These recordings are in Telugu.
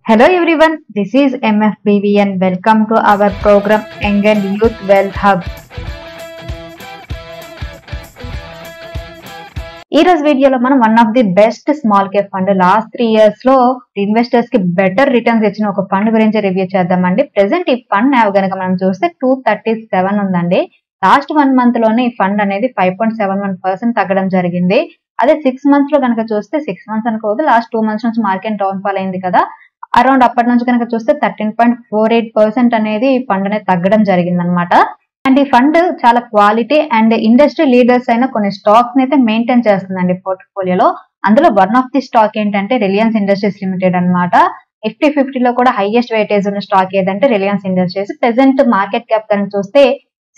Hello everyone, this is MFBV and welcome to our program Young and Youth Wealth Hub. ఈ రోజు వీడియోలో మనం one of the best small Cape fund last 3 years లో ఇన్వెస్టర్స్ కి బెటర్ రిటర్న్స్ ఇచ్చిన ఒక ఫండ్ గురించి రివ్యూ చేద్దామండి. ప్రెసెంట్ ఈ ఫండ్ నావ్ గనక మనం చూస్తే 237 ఉందండి. లాస్ట్ 1 month లోనే ఈ ఫండ్ అనేది 5.71% తగ్గడం జరిగింది. అదే 6 months లో కనుక చూస్తే 6 months అనుకోవద్దు, లాస్ట్ 2 months నుంచి మార్కెట్ డౌన్ ఫాల్ అయింది కదా, అరౌండ్ అప్పటి నుంచి కనుక చూస్తే 13.48% అనేది ఈ ఫండ్ అనేది తగ్గడం జరిగింది అనమాట. అండ్ ఈ ఫండ్ చాలా క్వాలిటీ అండ్ ఇండస్ట్రీ లీడర్స్ అయిన కొన్ని స్టాక్స్ అయితే మెయింటైన్ చేస్తుందండి పోర్ట్ఫోలియోలో. అందులో వన్ ఆఫ్ ది స్టాక్ ఏంటంటే రిలయన్స్ ఇండస్ట్రీస్ లిమిటెడ్ అనమాట. నిఫ్టీ 50 లో కూడా హైయెస్ట్ వెయిటేజ్ ఉన్న స్టాక్ ఏదంటే Reliance industries. Present market cap కనుక చూస్తే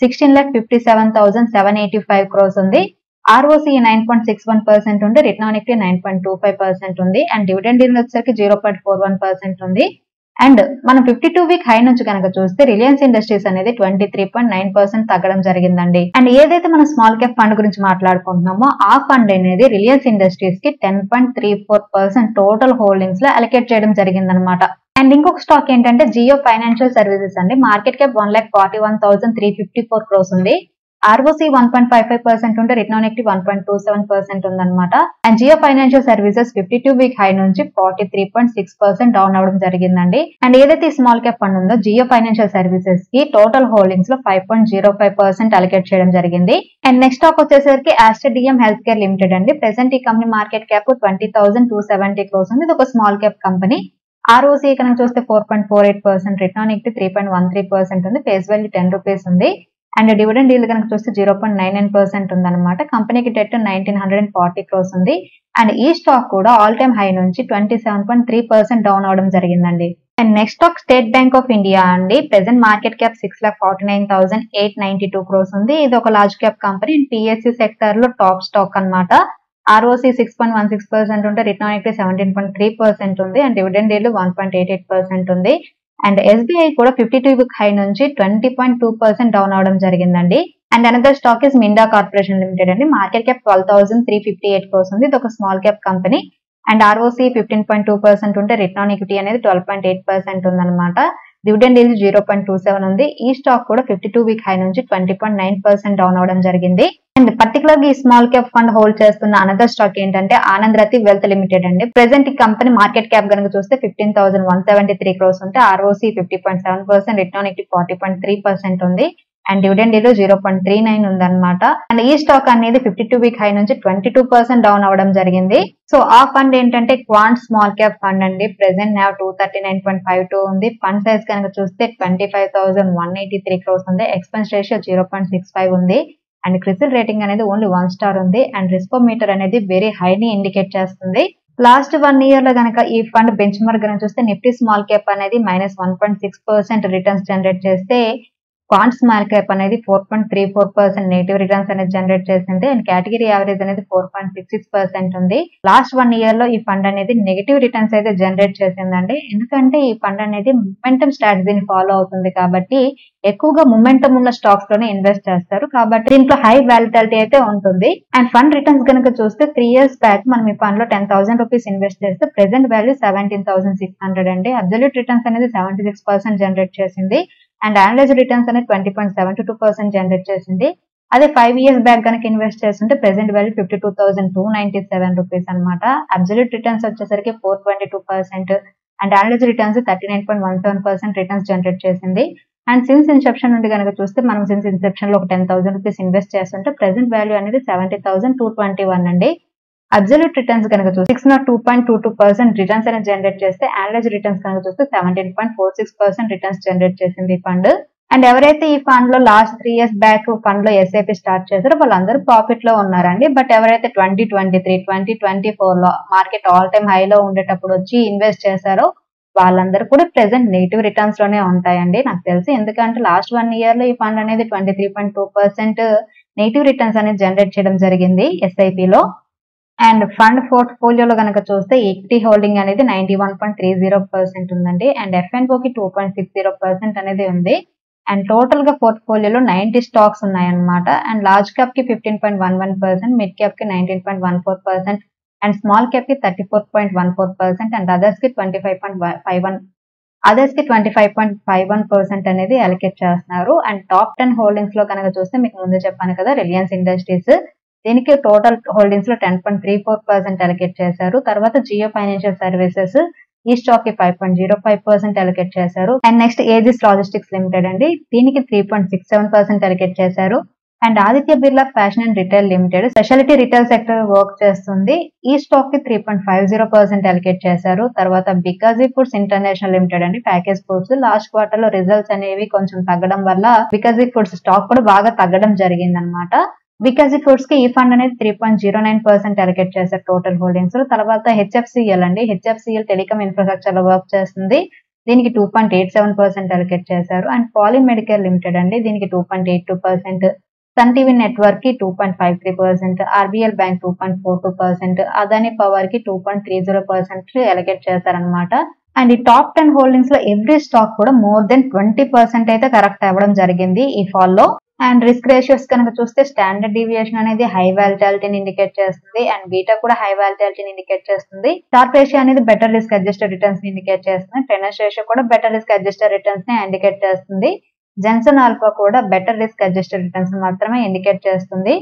16,57,785 crores ఉంది. ROCE 9.61% ఉంది, రిటర్న్ ఆన్ ఈక్విటీ 9.25% ఉంది, అండ్ డివిడెండ్ ఈల్డ్ వచ్చేసరికి 0.41% ఉంది. అండ్ మనం 52 వీక్ హై నుంచి కనుక చూస్తే రిలయన్స్ ఇండస్ట్రీస్ అనేది 23.9% తగ్గడం జరిగిందండి. అండ్ ఏదైతే మనం స్మాల్ క్యాప్ ఫండ్ గురించి మాట్లాడుకుంటున్నామో ఆ ఫండ్ అనేది రిలయన్స్ ఇండస్ట్రీస్ కి 10.34% టోటల్ హోల్డింగ్స్ లో అలొకేట్ చేయడం జరిగిందనమాట. అండ్ ఇంకొక స్టాక్ ఏంటంటే జియో ఫైనాన్షియల్ సర్వీసెస్ అండి. మార్కెట్ క్యాప్ 1,41,354 crores ఉంది. ROCE 1.55% ఉంటే రిటర్న్ ఆన్ ఈక్విటీ 1.27% ఉందన్నమాట. And Jio financial services 52 week high నుంచి 43.6% డౌన్ అవడం జరిగిందండి. అండ్ ఏదైతే స్మాల్ క్యాప్ ఫండ్ ఉందో జియో ఫైనాన్షియల్ సర్వీసెస్ కి టోటల్ హోల్డింగ్స్ లో 5.05% అలొకేట్ చేయడం జరిగింది. అండ్ నెక్స్ట్ స్టాక్ వచ్చేసరికి Aster DM health care limited అండి. ప్రెసెంట్ ఈ కంపెనీ మార్కెట్ క్యాప్ 20,270 crores ఉంది. ఇది ఒక స్మాల్ క్యాప్ కంపెనీ. ROCE కనుక చూస్తే 4.48%, రిటర్న్ ఆన్ ఈక్విటీ 3.13% ఉంది, ఫేస్ వాల్యూ 10 రూపీస్ ఉంది. అండ్ డివిడెండ్ ఈల్డ్ కనుక చూస్తే 0.99% ఉందన్నమాట. కంపెనీకి డెట్ 1,940 crores ఉంది. అండ్ ఈ స్టాక్ కూడా ఆల్ టైమ్ హై నుంచి 27.3% డౌన్ అవడం జరిగిందండి. And next stock state bank of India అండి. ప్రెసెంట్ మార్కెట్ క్యాప్ 6,49,892 crores ఉంది. ఇది ఒక large cap company. PSU sector లో టాప్ స్టాక్ అన్నమాట. ROCE 6.16% ఉంటే రిటర్న్ ఆన్ ఈక్విటీ 17.3% ఉంది, అండ్ డివిడెండ్ ఈల్డ్ 1.88% ఉంది. అండ్ SBI కూడా 52 వీక్ హై నుంచి 20.2% డౌన్ అవడం జరిగిందండి. And another stock is Minda corporation limited అండి. మార్కెట్ క్యాప్ 12,358 crores ఉంది. ఇది ఒక small cap company. And ROCE 15.2% ఉంటే రిటర్న్ ఆన్ ఈక్విటీ అనేది 12.8% ఉందన్నమాట. డివిడెండ్ ఈల్డ్ 0.27 ఉంది. ఈ స్టాక్ కూడా 52 వీక్ హై నుంచి 20.9% డౌన్ అవడం జరిగింది. అండ్ పర్టికులర్ గా ఈ స్మాల్ క్యాప్ ఫండ్ హోల్డ్ చేస్తున్న అనదర్ స్టాక్ ఏంటంటే ఆనంద్ రతి వెల్త్ లిమిటెడ్ అండి. ప్రెసెంట్ ఈ కంపెనీ మార్కెట్ క్యాప్ కనుక చూస్తే 15,173 crores ఉంటే ROCE 50.7%, రిటర్న్ ఆన్ ఈక్విటీ 40.3% ఉంది, అండ్ డివిడెండ్ ఈల్డ్ 0.39 ఉందన్నమాట. అండ్ ఈ స్టాక్ అనేది 52 వీక్ హై నుంచి 22% డౌన్ అవడం జరిగింది. సో ఆ ఫండ్ ఏంటంటే క్వాంట్ స్మాల్ క్యాప్ ఫండ్ అండి. ప్రెసెంట్ నావ్ 239.52 ఉంది. ఫండ్ సైజ్ కనుక చూస్తే 25,183 crores ఉంది. ఎక్స్పెన్స్ రేషియో 0.65 ఉంది. అండ్ క్రిసిల్ రేటింగ్ అనేది ఓన్లీ 1 star ఉంది. అండ్ రిస్కోమీటర్ అనేది వెరీ హై ని ఇండికేట్ చేస్తుంది. లాస్ట్ 1 year లో కనుక ఈ ఫండ్ బెంచ్ మార్క్ కనుక చూస్తే నిఫ్టీ స్మాల్ క్యాప్ అనేది -1.6% రిటర్న్స్ జనరేట్ చేస్తే క్వాంట్ స్మాల్ క్యాప్ అనేది 4.34% నెగిటివ్ రిటర్న్స్ అనేది జనరేట్ చేసింది. అండ్ కేటగిరీ యావరేజ్ అనేది 4.66% ఉంది. లాస్ట్ 1 year లో ఈ ఫండ్ అనేది నెగిటివ్ రిటర్న్స్ అయితే జనరేట్ చేసిందండి. ఎందుకంటే ఈ ఫండ్ అనేది మొమెంటం స్ట్రాటజీని ఫాలో అవుతుంది కాబట్టి ఎక్కువగా మొమెంటం ఉన్న స్టాక్స్ లోనే ఇన్వెస్ట్ చేస్తారు కాబట్టి దీంట్లో హై వాలిటాలిటీ అయితే ఉంటుంది. అండ్ ఫండ్ రిటర్న్స్ కనుక చూస్తే 3 years బ్యాక్ మనం ఈ ఫండ్ లో 10,000 రూపీస్ ఇన్వెస్ట్ చేస్తే ప్రెసెంట్ వాల్యూ 17,600 అండి. అబ్సల్యూట్ రిటర్న్స్ అనేది 76% జనరేట్ చేసింది. అండ్ అనలైజ్డ్ రిటర్న్స్ అనేది 20.72% జనరేట్ చేసింది. అదే 5 years బ్యాక్ కనుక ఇన్వెస్ట్ చేస్తుంటే ప్రెసెంట్ వాల్యూ 52,297 రూపీస్ అనమాట. అబ్సల్యూట్ రిటర్న్స్ వచ్చేసరికి 422% and analysed returns 39.17% returns generate చేసింది. అండ్ సిన్స్ ఇన్సెప్షన్ నుండి కనుక చూస్తే మనం సిన్స్ ఇన్సెప్షన్ లో ఒక 10,000 రూపీస్ ఇన్వెస్ట్ చేస్తుంటే ప్రెసెంట్ వాల్యూ అనేది 70,221 అండి. అబ్సల్యూట్ రిటర్న్స్ కనుక చూస్తే 602.22% రిటర్న్స్ అనేది జనరేట్ చేస్తే అనలైజ్డ్ రిటర్న్స్ కనుక చూస్తే 17.46% రిటర్న్స్ జనరేట్ చేసింది ఈ ఫండ్. అండ్ ఎవరైతే ఈ ఫండ్ లో లాస్ట్ 3 years బ్యాక్ ఫండ్ లో SIP స్టార్ట్ చేశారో వాళ్ళందరూ ప్రాఫిట్ లో ఉన్నారండి. బట్ ఎవరైతే 2023, 2024 లో మార్కెట్ ఆల్ టైమ్ హై లో ఉండేటప్పుడు వచ్చి ఇన్వెస్ట్ చేశారో వాళ్ళందరూ కూడా ప్రెసెంట్ నెగిటివ్ రిటర్న్స్ లోనే ఉంటాయండి నాకు తెలిసి. ఎందుకంటే లాస్ట్ 1 year లో ఈ ఫండ్ అనేది 23.2% నెగిటివ్ రిటర్న్స్ అనేది జనరేట్ చేయడం జరిగింది SIP లో. అండ్ ఫండ్ పోర్ట్ఫోలియోలో కనుక చూస్తే ఈక్విటీ హోల్డింగ్ అనేది 91.30% ఉందండి. అండ్ F&O కి 2.60% అనేది ఉంది. అండ్ టోటల్ గా పోర్ట్ఫోలియోలో 90 స్టాక్స్ ఉన్నాయన్నమాట. అండ్ లార్జ్ క్యాప్ కి 15.11%, మిడ్ క్యాప్ కి 19.14%, అండ్ స్మాల్ క్యాప్ కి 34.14% అండ్ అదర్స్ కి 25.51% అనేది అలొకేట్ చేస్తున్నారు. అండ్ టాప్ 10 హోల్డింగ్స్ లో కనుక చూస్తే మీకు ముందు చెప్పాను కదా, రిలయన్స్ ఇండస్ట్రీస్ దీనికి టోటల్ హోల్డింగ్స్ లో 10.34% అలొకేట్ చేశారు. తర్వాత జియో ఫైనాన్షియల్ సర్వీసెస్ ఈ స్టాక్ కి 5.05% అలొకేట్ చేశారు. And next Aegis logistics limited అండి, దీనికి 3.67% అలొకేట్ చేశారు. And Aditya Birla fashion and retail limited speciality retail sector work చేస్తుంది. ఈ స్టాక్ కి 3.50% అలొకేట్ చేశారు. తర్వాత బికాజీ ఫుడ్స్ ఇంటర్నేషనల్ లిమిటెడ్ అండి, ప్యాకేజ్ ఫుడ్స్ లాస్ట్ క్వార్టర్ లో రిజల్ట్స్ అనేవి కొంచెం తగ్గడం వల్ల బికాజీ ఫుడ్స్ స్టాక్ కూడా బాగా తగ్గడం జరిగింది అనమాట. బికాజీ ఫుడ్స్ కి ఈ ఫండ్ అనేది 3.09% అలొకేట్ చేశారు టోటల్ హోల్డింగ్స్. తర్వాత హెచ్ఎఫ్సిఎల్ అండి, హెచ్ఎఫ్సిఎల్ టెలికాం ఇన్ఫ్రాస్ట్రక్చర్ లో వర్క్ చేస్తుంది. దీనికి 2.87% అలొకేట్ చేశారు. అండ్ పాలీ మెడికేర్ లిమిటెడ్ అండి, దీనికి 2.82%, సన్ టీవీ నెట్వర్క్ కి 2.53%, ఆర్బిఎల్ బ్యాంక్ 2.42%, అదానీ పవర్ కి 2.30% అలొకేట్ చేశారనమాట. అండ్ ఈ టాప్ 10 హోల్డింగ్స్ లో ఎవ్రీ స్టాక్ కూడా మోర్ దెన్ 20% అయితే కరెక్ట్ అవ్వడం జరిగింది ఈ ఫాల్ లో. అండ్ రిస్క్ రేషియోస్ కనుక చూస్తే స్టాండర్డ్ డీవియేషన్ అనేది హై వాలిటాలిటీని ఇండికేట్ చేస్తుంది. అండ్ బీటా కూడా హై వాలిటాలిటీని ఇండికేట్ చేస్తుంది. షార్ప్ రేషియో అనేది బెటర్ రిస్క్ అడ్జస్టెడ్ రిటర్న్స్ ని ఇండికేట్ చేస్తుంది. టెనస్ రేషియో కూడా బెటర్ రిస్క్ అడ్జస్టెడ్ రిటర్న్స్ ని ఇండికేట్ చేస్తుంది. జెన్సన్ ఆల్ఫా కూడా బెటర్ రిస్క్ అడ్జస్టెడ్ రిటర్న్స్ మాత్రమే ఇండికేట్ చేస్తుంది.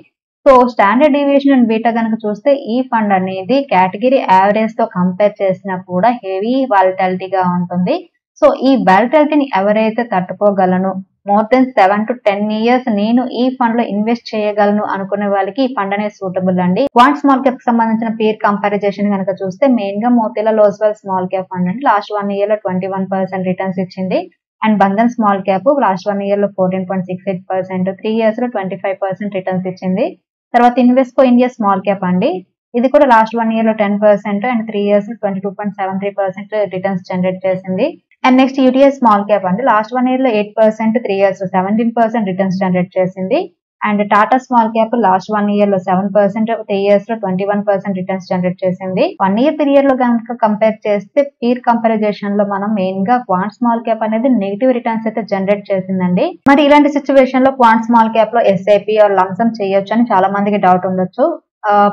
So standard deviation and beta కనుక చూస్తే ఈ ఫండ్ అనేది కేటగిరీ యావరేజ్ తో కంపేర్ చేసినా కూడా హెవీ వాలిటాలిటీగా ఉంటుంది. సో ఈ వాలిటాలిటీని ఎవరైతే తట్టుకోగలను, మోర్ దెన్ 7 to 10 years నేను ఈ ఫండ్ లో ఇన్వెస్ట్ చేయగలను అనుకునే వాళ్ళకి ఈ ఫండ్ అనేది సూటబుల్ అండి. క్వాంట్ స్మాల్ క్యాప్ కి సంబంధించిన పీర్ కంపారిజేషన్ కనుక చూస్తే మెయిన్ గా Motilal Oswal small cap fund అండి లాస్ట్ 1 year లో 21% రిటర్న్స్ ఇచ్చింది. And Bandhan small cap last 1 year లో 14.68%, 3 years లో 25% రిటర్న్స్ ఇచ్చింది. తర్వాత ఇన్వెస్కో ఇండియా స్మాల్ క్యాప్ అండి, ఇది కూడా లాస్ట్ 1 year లో 10% అండ్ 3 years లో 22.73% రిటర్న్స్ జనరేట్ చేసింది. And next UTS small cap అండి, లాస్ట్ 1 year లో 8%, 3 years లో 17% రిటర్న్స్ జనరేట్ చేసింది. And Tata small cap last 1 year లో 7%, 3 years లో 21% రిటర్న్స్ జనరేట్ చేసింది. 1 year పీరియడ్ లో కనుక కంపేర్ చేస్తే పీర్ కంపారిజేషన్ లో మనం మెయిన్ గా క్వాంట్ స్మాల్ క్యాప్ అనేది నెగిటివ్ రిటర్న్స్ అయితే జనరేట్ చేసిందండి. మరి ఇలాంటి సిచ్యువేషన్ లో క్వాంట్ స్మాల్ క్యాప్ లో ఎస్ఐపి ఆర్ లంసమ్ చేయొచ్చు అని చాలా మందికి డౌట్ ఉండొచ్చు.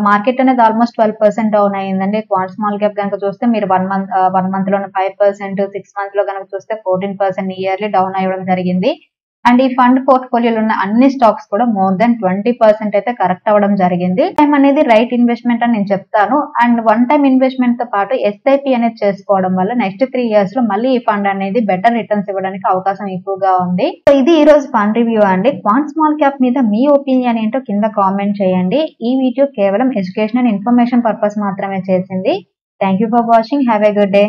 మార్కెట్ అనేది ఆల్మోస్ట్ 12% డౌన్ అయ్యిందండి. క్వాంట్ స్మాల్ క్యాప్ కనుక చూస్తే మీరు 1 month లోనే 5%, 6 months లో కనుక చూస్తే 14% ఇయర్లీ డౌన్ అవ్వడం జరిగింది. అండ్ ఈ ఫండ్ పోర్ట్ఫోలియోలో ఉన్న అన్ని స్టాక్స్ కూడా మోర్ దెన్ 20% అయితే కరెక్ట్ అవ్వడం జరిగింది. టైం అనేది రైట్ ఇన్వెస్ట్మెంట్ అని నేను చెప్తాను. అండ్ వన్ టైం ఇన్వెస్ట్మెంట్ తో పాటు ఎస్ఐపి అనేది చేసుకోవడం వల్ల నెక్స్ట్ 3 years లో మళ్ళీ ఈ ఫండ్ అనేది బెటర్ రిటర్న్స్ ఇవ్వడానికి అవకాశం ఎక్కువగా ఉంది. సో ఇది ఈ రోజు ఫండ్ రివ్యూ అండి. క్వాంట్ స్మాల్ క్యాప్ మీద మీ ఒపీనియన్ ఏంటో కింద కామెంట్ చేయండి. ఈ వీడియో కేవలం ఎడ్యుకేషన్ అండ్ ఇన్ఫర్మేషన్ పర్పస్ మాత్రమే చేసింది. Thank you for watching. Have a good day.